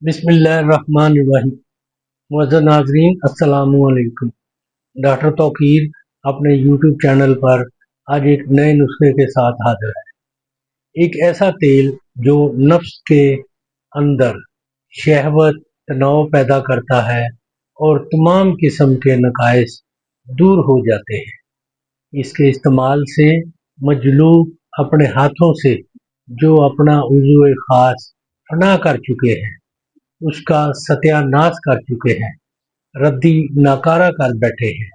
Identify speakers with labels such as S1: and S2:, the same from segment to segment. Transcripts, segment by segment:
S1: बिस्मिल्लाहिर्रहमानिर्रहीम। मुअज़्ज़ज़ नाज़रीन, अस्सलामु अलैकुम। डॉक्टर तौकीर अपने यूट्यूब चैनल पर आज एक नए नुस्खे के साथ हाजिर है। एक ऐसा तेल जो नफ्स के अंदर शहवत, तनाव पैदा करता है और तमाम किस्म के नकाइस दूर हो जाते हैं। इसके इस्तेमाल से मजलूब अपने हाथों से जो अपना उज़्व ख़ास फना कर चुके हैं, उसका सत्यानाश कर चुके हैं, रद्दी नाकारा कर बैठे हैं,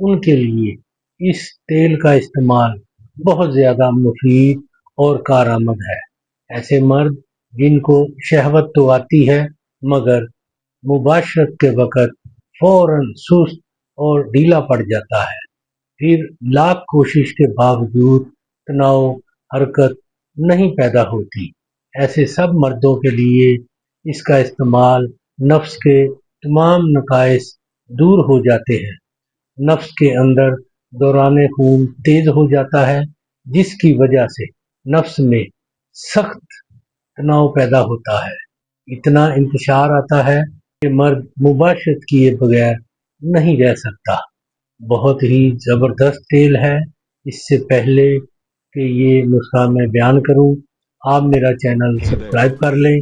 S1: उनके लिए इस तेल का इस्तेमाल बहुत ज़्यादा मुफीद और कारआमद है। ऐसे मर्द जिनको शहवत तो आती है मगर मुबाशरत के वक़्त फ़ौरन सुस्त और ढीला पड़ जाता है, फिर लाख कोशिश के बावजूद तनाव हरकत नहीं पैदा होती, ऐसे सब मर्दों के लिए इसका इस्तेमाल नफ्स के तमाम नकाइस दूर हो जाते हैं। नफ्स के अंदर दौरान खून तेज हो जाता है, जिसकी वजह से नफ्स में सख्त तनाव पैदा होता है। इतना इंतशार आता है कि मर्द मुबाशरत किए बगैर नहीं रह सकता। बहुत ही ज़बरदस्त तेल है। इससे पहले कि ये नुस्खा मैं बयान करूं, आप मेरा चैनल सब्सक्राइब कर लें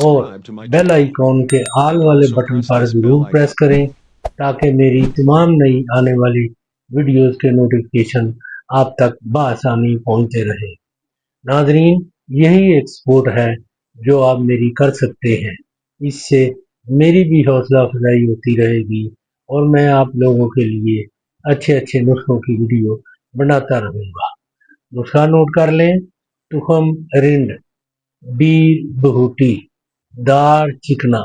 S1: और बेल आइकॉन के आल वाले बटन पर ज़रूर प्रेस करें ताकि मेरी तमाम नई आने वाली वीडियोस के नोटिफिकेशन आप तक बआसानी पहुंचते रहे। नाजरीन, यही एक सपोर्ट है जो आप मेरी कर सकते हैं। इससे मेरी भी हौसला अफजाई होती रहेगी और मैं आप लोगों के लिए अच्छे अच्छे नुस्खों की वीडियो बनाता रहूँगा। नुस्खा नोट कर लें। तुखम रिंड, बीर बहूटी, दार चिकना,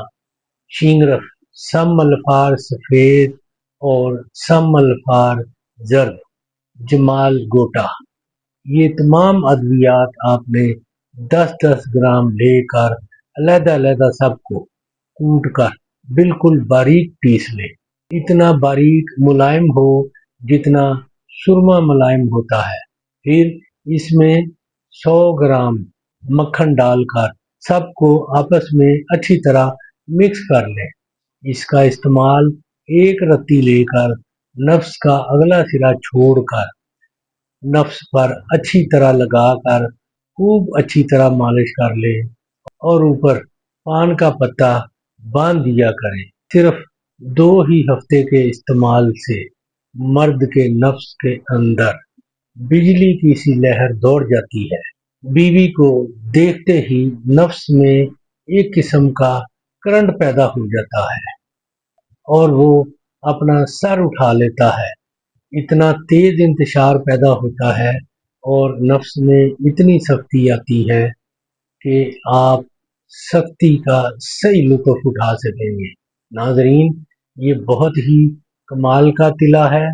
S1: शिंगरफ, सम अल्फार सफ़ेद और सम अल्फार जर्द, जमाल गोटा। ये तमाम अद्वियात आपने 10-10 ग्राम लेकर अलग-अलग सबको कूट कर बिल्कुल बारीक पीस लें। इतना बारीक मुलायम हो जितना सुरमा मुलायम होता है। फिर इसमें 100 ग्राम मक्खन डालकर सबको आपस में अच्छी तरह मिक्स कर लें। इसका इस्तेमाल एक रत्ती लेकर नफ्स का अगला सिरा छोड़कर नफ्स पर अच्छी तरह लगाकर खूब अच्छी तरह मालिश कर लें और ऊपर पान का पत्ता बांध दिया करें। सिर्फ 2 ही हफ्ते के इस्तेमाल से मर्द के नफ्स के अंदर बिजली की सी लहर दौड़ जाती है। बीवी को देखते ही नफ्स में एक किस्म का करंट पैदा हो जाता है और वो अपना सर उठा लेता है। इतना तेज इंतशार पैदा होता है और नफ्स में इतनी सख्ती आती है कि आप सख्ती का सही लुत्फ उठा सकेंगे। नाजरीन, ये बहुत ही कमाल का तिला है।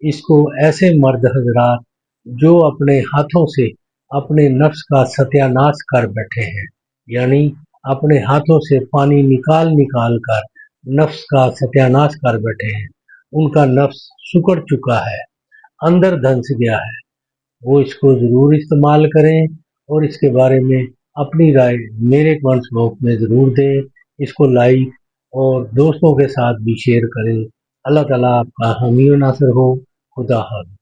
S1: इसको ऐसे मर्द हजरात जो अपने हाथों से अपने नफ्स का सत्यानाश कर बैठे हैं, यानी अपने हाथों से पानी निकाल निकाल कर नफ्स का सत्यानाश कर बैठे हैं, उनका नफ्स सुकड़ चुका है, अंदर धंस गया है, वो इसको ज़रूर इस्तेमाल करें और इसके बारे में अपनी राय मेरे कमेंट्स बॉक्स में ज़रूर दें। इसको लाइक और दोस्तों के साथ भी शेयर करें। अल्लाह ताला आपका हामी व नासिर हो। खुदा हाफ़िज़।